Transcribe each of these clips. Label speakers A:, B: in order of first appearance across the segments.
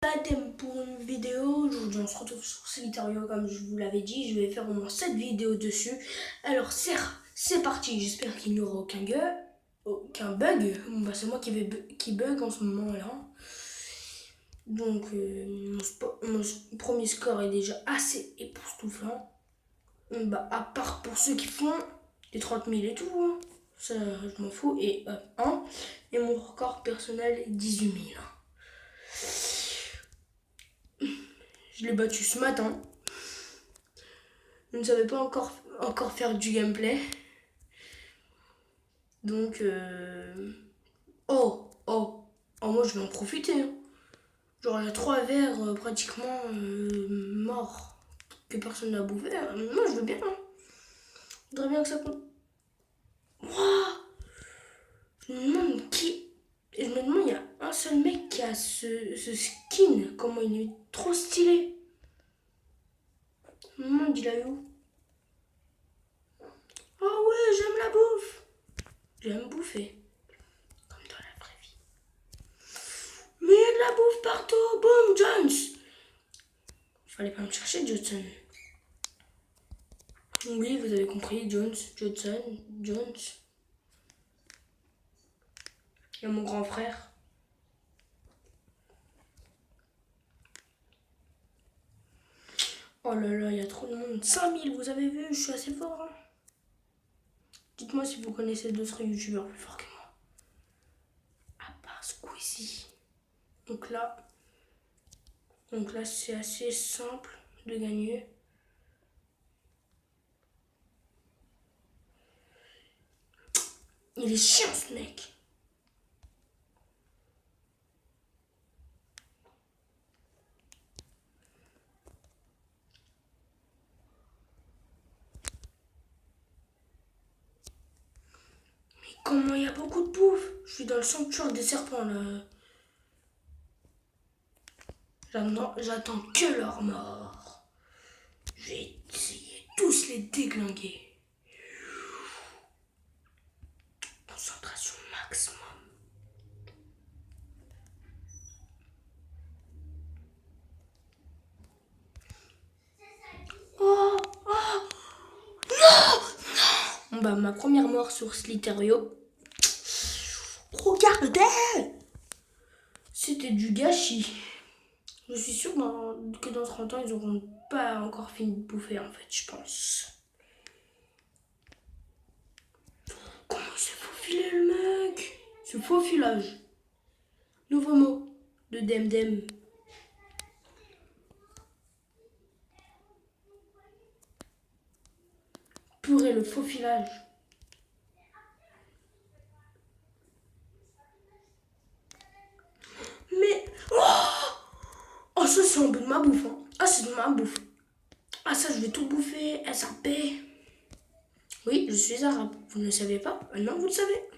A: Thème pour une vidéo. Aujourd'hui on se retrouve sur Solitario comme je vous l'avais dit. Je vais faire au moins 7 vidéos dessus. Alors c'est parti. J'espère qu'il n'y aura aucun bug. Bon, bah, c'est moi qui bug en ce moment là. Donc mon premier score est déjà assez époustouflant. Bah, à part pour ceux qui font les 30 000 et tout, hein. Ça je m'en fous. Et 1. Et mon record personnel est 18 000. Je l'ai battu ce matin. Je ne savais pas encore faire du gameplay. Donc, moi je vais en profiter. Hein. Genre, il y a 3 verres pratiquement morts que personne n'a bouffé. Moi, je veux bien. Hein. Je voudrais bien que ça compte. Wow, je me demande je me demande, il y a un seul mec qui a ce skin. Comment il est trop stylé. Je me demande, il a eu où? Oh ouais, j'aime la bouffe. J'aime bouffer. Comme dans la vraie vie. Mais il y a de la bouffe partout. Boom, Jones. Fallait pas me chercher, Johnson. Oui, vous avez compris, Johnson. Il y a mon grand frère. Oh là là, il y a trop de monde. 5000, vous avez vu, je suis assez fort. Hein. Dites-moi si vous connaissez d'autres youtubeurs plus forts que moi. À part Squeezie. Donc là, c'est assez simple de gagner. Il est chiant ce mec. Mais comment il y a beaucoup de bouffe? Je suis dans le sanctuaire des serpents là. J'attends que leur mort. Je vais essayer tous les déglinguer. Concentration maximum. Oh, non. Bah, ma première mort sur Sliterio. Regardez! C'était du gâchis. Je suis sûre que dans 30 ans, ils n'auront pas encore fini de bouffer, en fait, je pense. Comment il s'est faufilé, le mec? Ce faufilage. Nouveau mot de Demdem. Purée, le faufilage. Mais... Oh, ça, c'est un bout de ma bouffe. Hein. Ah, c'est de ma bouffe. Ah, ça, je vais tout bouffer. SAP. Oui, je suis arabe. Vous ne le savez pas? Maintenant, vous le savez.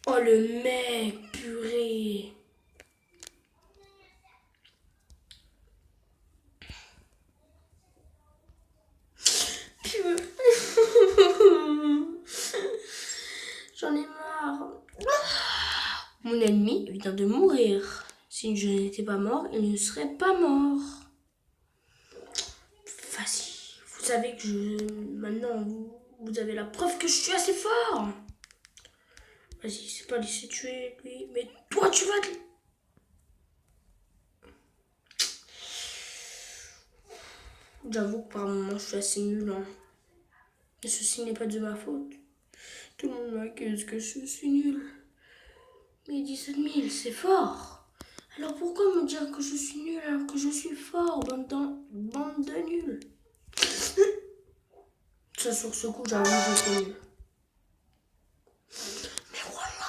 A: Oh, le mec, purée. J'en ai marre. Mon ennemi vient de mourir. Si je n'étais pas mort, il ne serait pas mort. Vas-y, vous savez que maintenant, vous avez la preuve que je suis assez fort. Vas-y, c'est pas laisser tuer lui, mais toi, tu vas te... J'avoue que par moments, je suis assez nul. Hein. Et ceci n'est pas de ma faute. Tout le monde m'accuse que je suis nul. Mais 17 000, c'est fort. Alors pourquoi me dire que je suis nul alors que je suis fort, bande de nuls? Ça, sur ce coup, j'avoue que je suis nul. Mais voilà.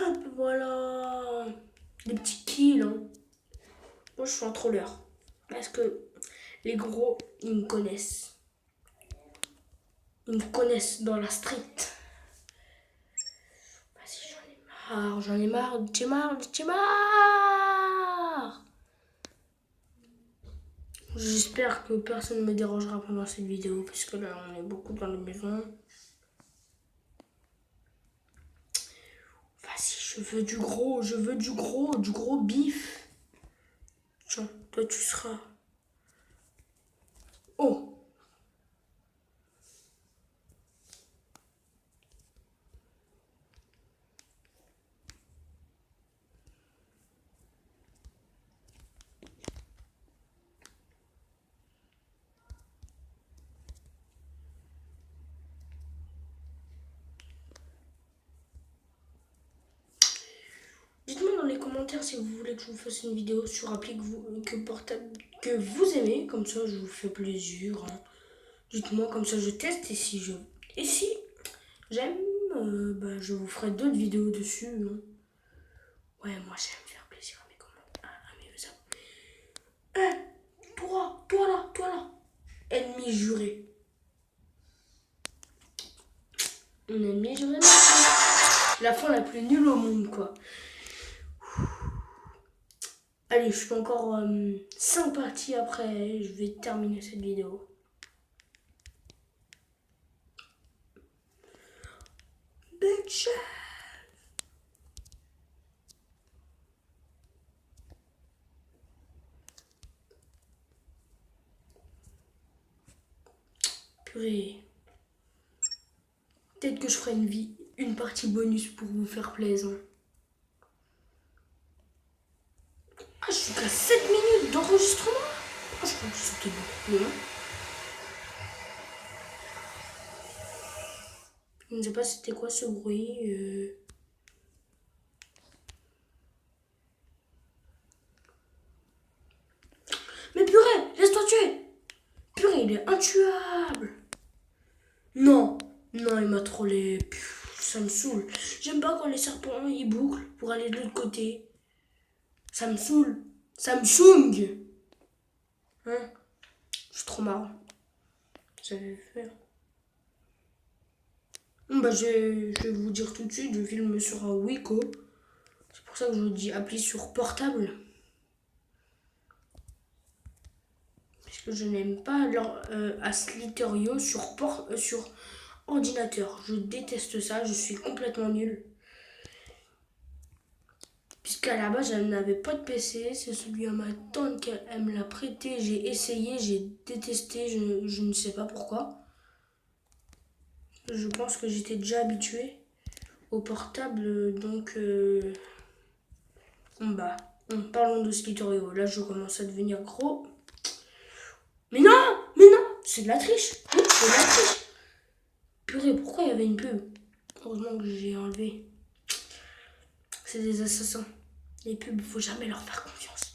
A: Hop, voilà. Des petits kills. Hein. Moi, je suis un troller. Parce que les gros, ils me connaissent. Ils me connaissent dans la street. Vas-y, j'en ai marre. J'ai marre. J'espère que personne ne me dérangera pendant cette vidéo, puisque là, on est beaucoup dans la maison. Vas-y, je veux du gros, du gros bif. Tiens, toi, tu seras... Oh! Dites-moi dans les commentaires si vous voulez que je vous fasse une vidéo sur appli que vous aimez, comme ça je vous fais plaisir. Hein. Dites-moi comme ça je teste et si j'aime, je vous ferai d'autres vidéos dessus. Hein. Ouais, moi j'aime faire plaisir à mes commentaires, à mes abonnés. Toi là, ennemi juré. Ennemi juré. La fin la plus nulle au monde quoi. Allez, je fais encore 5 parties après, je vais terminer cette vidéo. Bitch. Purée. Peut-être que je ferai une partie bonus pour vous faire plaisir. Ah, je suis qu'à 7 minutes d'enregistrement. Ah, je crois que c'était beaucoup. Je ne sais pas c'était quoi ce bruit. Mais purée, laisse-toi tuer. Purée, il est intuable. Non, non, il m'a trollé. Ça me saoule. J'aime pas quand les serpents ils bouclent pour aller de l'autre côté. Ça me saoule. Ça me choung. Hein? Je suis trop marrant. J'avais fait. Je vais vous dire tout de suite, je filme sur un Wiko. C'est pour ça que je vous dis appli sur portable. Puisque je n'aime pas Slither.io sur ordinateur. Je déteste ça, je suis complètement nulle. Puisqu'à la base, elle n'avait pas de PC, c'est celui à ma tante qu'elle me l'a prêté. J'ai essayé, j'ai détesté, je ne sais pas pourquoi. Je pense que j'étais déjà habituée au portable, donc parlons de Slither.io. Là, je commence à devenir gros. Mais non, c'est de la triche. Oui, c'est de la triche. Purée, pourquoi il y avait une pub? Heureusement que j'ai enlevé. C'est des assassins. Les pubs, il faut jamais leur faire confiance.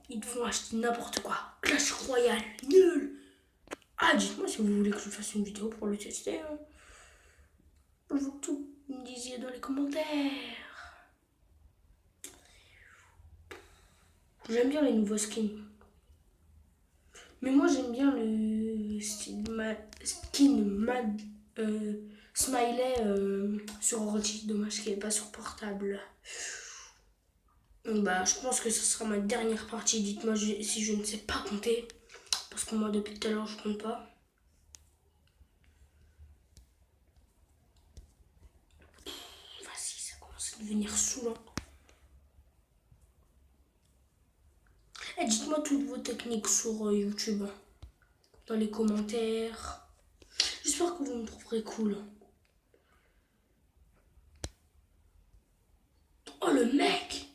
A: Ils te font acheter n'importe quoi. Clash Royale, nul. Ah, dites-moi si vous voulez que je fasse une vidéo pour le tester. Hein. Je veux que tout me disiez dans les commentaires. J'aime bien les nouveaux skins. Mais moi, j'aime bien le Smiley sur ordi. Dommage qu'il n'est pas sur portable. Je pense que ce sera ma dernière partie. Dites-moi si je ne sais pas compter. Parce que moi, depuis tout à l'heure, je compte pas. Vas-y, ça commence à devenir saoulant. Et dites-moi toutes vos techniques sur YouTube. Dans les commentaires. J'espère que vous me trouverez cool. Oh, le mec!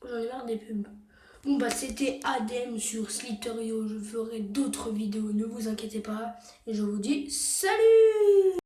A: J'en ai marre des pubs. C'était ADM sur Slither.io. Je ferai d'autres vidéos, ne vous inquiétez pas. Et je vous dis salut!